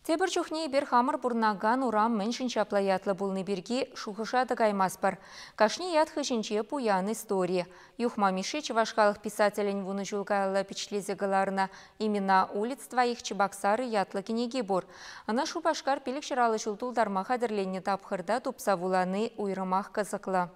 Тебір жүхне бір хамыр бұрнаган урам міншін шаплаятлы бұлны бірге шухышады каймас бар. Кашни ятхы жінче пуян история. Юхма Миши чевашкалық писателін вуны жүлгайлы печлезігаларына имена улиц твоих чебоксары ятлы кенеге бұр. Ана шубашкар пелік шыралы жүлтул дарма қадырленне тапқырда тупсавуланы уйрымақ қызықлы.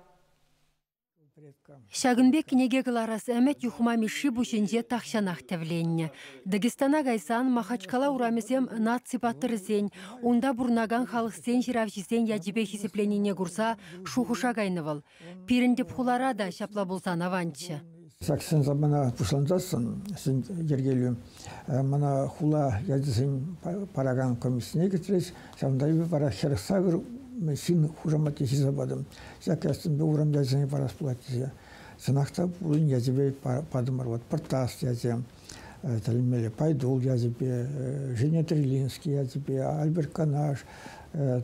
Шагынбек кенеге кыларас әмет Юхма Миши бушинже тахшанах тәвленне. Дагестана гайсан Махачкала урамесем наципаттырызен, онда бурнаган халықсен жиравжизен яджибе хисепленіне курса шухуша гайнывал. Пиріндеп хулара да шапла болсан аванчы. Саксын замана пушанзасын, сен ергелю. Мана хула яджизен параган комиссине кетірес, сандайбе пара херсагыр син хужамат ешізабадым. Сәкәстін бі урам яджизене парас платизия. Сынақта бұлын языбе падымар. Пыртас язым, тәлімелі Пайдол языбе, Женя Трилинский языбе, Альберт Канаш,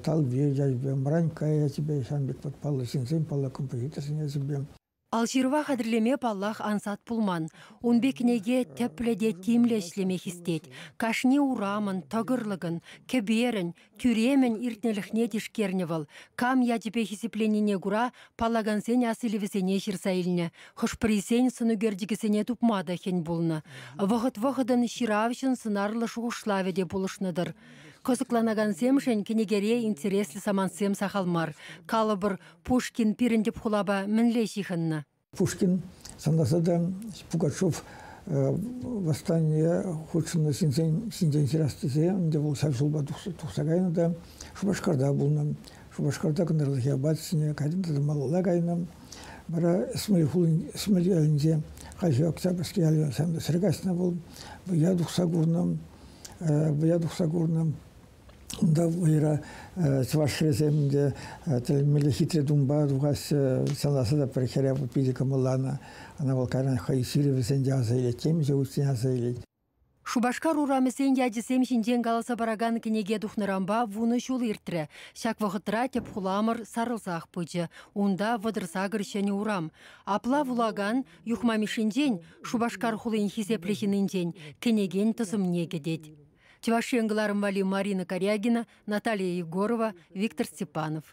Талбе языбе, Маранька языбе, Шанбек Палы синсен, Палы композиторсын языбе. Алжирва қадірлеме паллах ансат пулман. Унбекнеге тәпледе тимле ішлеме хистет. Кашни урамын, тағырлығын, кеберін, тюремін иртнеліхне дешкерневал. Кам ядіпе хисепленіне гура паллагансен асылевесене шырсайліне. Хышпырисен сыну-гердігісене тупмада хен болны. Вағыт-вағыдын ширавшын сынарлы шуғышлаведе болышныдыр. Козыкланагансем шен кенегере интереслі самансем сахалмар. Калыбыр Пушкин пиріндеп хулаба мінле шихынны. Пушкин сандасада Пугачев восстание худшыны синзен сирастызе, онде бұл сәвсулба тұқсағайны да Шубашкарда болным. Шубашкарда кындырлық ябатысыне, кәдімді малыла кайным. Бара Исмаил әлінде қайшы Октябрьский әлі сәмді сіргасына бол. Бұя тұқса көрнім. Да вайра свашреземде телмели хитре думба дугас санасада перехеря пизика мулана она волкаран хайсире весенжаза или темже устиназа или Шубашкар урамесен яджисем шинжен галаса бараган кенеге духнарамба вуны шул иртре. Шак вағытра теп хуламыр сарылсақ пыжы. Унда вадырса гыршені урам. Апла вулаган Юхма Мишинжен Шубашкар хулын хисеплешінінжен кенеген тысым негедет. Чевашенгыларым вали Марина Корягина, Наталья Егорова, Виктор Степанов.